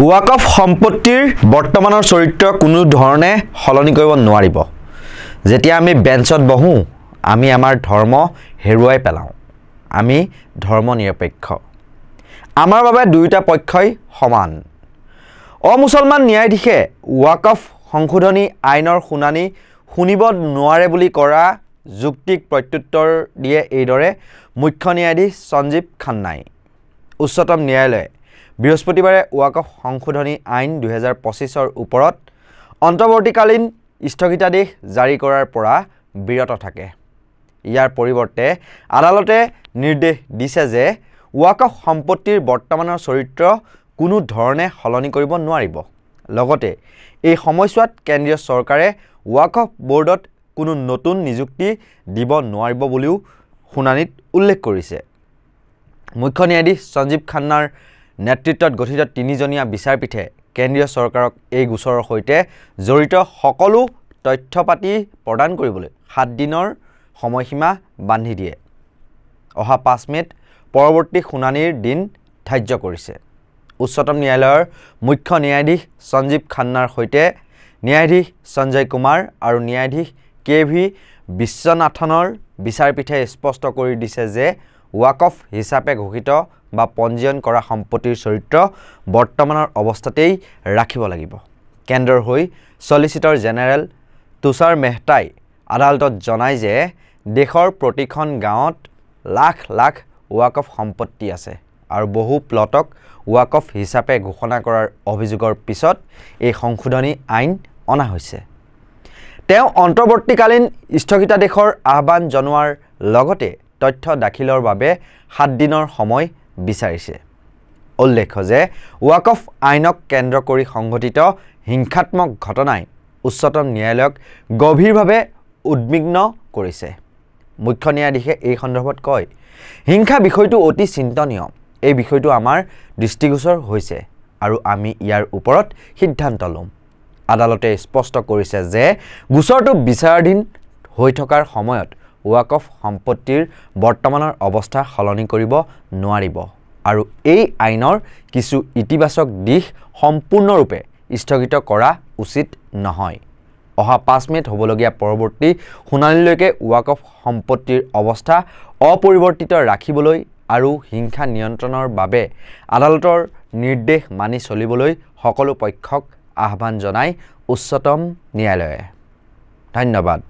ওয়াকফ সম্পত্তিৰ বৰ্তমানৰ চৰিত্ৰ কোনো ধৰণে সলনি কৰিব নোৱাৰিব। যেতিয়া আমি বেঞ্চত বহো আমি আমাৰ ধৰ্ম হেৰুৱাই পেলাওঁ। আমি ধৰ্ম নিৰপেক্ষ। আমাৰ বাবে দুয়োটা পক্ষই সমান। অমুছলমান ন্যায়াধীশে ওয়াকফ সংশোধনী আইনৰ শুনানি শুনিব নোৱাৰে বুলি কৰা যুক্তিক প্ৰত্যুত্তৰ দিয়ে এইদৰে মুখ্য ন্যায়াধীশ সঞ্জীৱ খান্নাই। উচ্চতম ন্যায়ালয়ে বৃহস্পতিবাৰে ওয়াকফ সংশোধনী আইন 2025ৰ ওপৰত অন্তৰ্বৰ্তীকালীন স্থগিতাদেশ জাৰি কৰাৰ পৰা বিৰত থাকে। ইয়াৰ পৰিৱৰ্তে আদালতে নিৰ্দেশ দিছে যে ওয়াকফ সম্পত্তিৰ বৰ্তমানৰ চৰিত্ৰ কোনো ধৰণে সলনি কৰিব নোৱাৰিব। লগতে এই সময়ছোৱাত কেন্দ্ৰীয় চৰকাৰে ওয়াকফ বোৰ্ডত কোনো নতুন নিযুক্তি দিব নোৱাৰিব বুলিও শুনানিত উল্লেখ কৰিছে। মুখ্য ন্যায়াধীশ সঞ্জীৱ খান্নাৰ নেতৃত্বত গঠিত 3জনীয়া বিচাৰপীঠে কেন্দ্ৰীয় চৰকাৰক এই গোচৰৰ সৈতে জড়িত সকলো তথ্যপাতি প্ৰদান কৰিবলৈ 7 দিনৰ সময়সীমা বান্ধি দিয়ে। অহা 5 মে'ত পৰৱৰ্তী শুনানিৰ দিন ধাৰ্য কৰিছে। উচ্চতম ন্যায়ালয়ৰ মুখ্য ন্যায়াধীশ সঞ্জীৱ খান্নাৰ সৈতে ন্যায়াধীশ সঞ্জয় কুমাৰ আৰু ন্যায়াধীশ KV বিশ্বনাথনৰ বিচাৰপীঠে স্পষ্ট কৰি দিছে যে ওয়াকফ হিচাপে ঘোষিত বা পঞ্জীয়ন কৰা সম্পত্তিৰ চৰিত্ৰ বৰ্তমানৰ অৱস্থাতেই ৰাখিব লাগিব। কেন্দ্ৰৰ হৈ সলিচিটৰ জেনেৰেল তুষাৰ মেহতাই আদালতত জনায় যে দেশৰ প্ৰতিখন গাঁৱত লাখ লাখ ওয়াকফ সম্পত্তি আছে আৰু বহু প্লটক ওয়াকফ হিচাপে ঘোষণা কৰাৰ অভিযোগৰ পিছত এই সংশোধনী আইন অনা হৈছে। তেওঁ অন্তৰ্বৰ্তীকালীন স্থগিতাদেশৰ আহ্বান জনোৱাৰ লগতে তথ্য দাখিলৰ বাবে 7 দিনৰ সময় বিচাৰিছে। উল্লেখ্য যে ওয়াকফ আইনক কেন্দ্ৰ কৰি সংঘটিত হিংসাত্মক ঘটনাই উচ্চতম ন্যায়ালয়ক গভীৰভাৱে উদ্বিগ্ন কৰিছে। মুখ্য ন্যায়াধীশে এই সন্দৰ্ভত কয়, হিংসা বিষয়টো অতি চিন্তনীয়। এই বিষয়টো আমাৰ দৃষ্টিগোচৰ হৈছে আৰু আমি ইয়াৰ ওপৰত সিদ্ধান্ত ল'ম। আদালতে স্পষ্ট কৰিছে যে গোচৰটো বিচাৰাধীন হৈ থকাৰ সময়ত ওয়াকফ সম্পত্তিৰ বৰ্তমানৰ অৱস্থা সলনি কৰিব নোৱাৰিব আৰু এই আইনৰ কিছু ইতিবাচক দিশ সম্পূৰ্ণৰূপে স্থগিত কৰা উচিত নহয়। অহা 5 মে'ত হ'বলগীয়া পৰৱৰ্তী শুনানিলৈকে ওয়াকফ সম্পত্তিৰ অৱস্থা অপৰিৱৰ্তিত ৰাখিবলৈ আৰু হিংসা নিয়ন্ত্ৰণৰ বাবে আদালতৰ নিৰ্দেশ মানি চলিবলৈ সকলো পক্ষক আহ্বান জনায় উচ্চতম ন্যায়ালয়ে। ধন্যবাদ।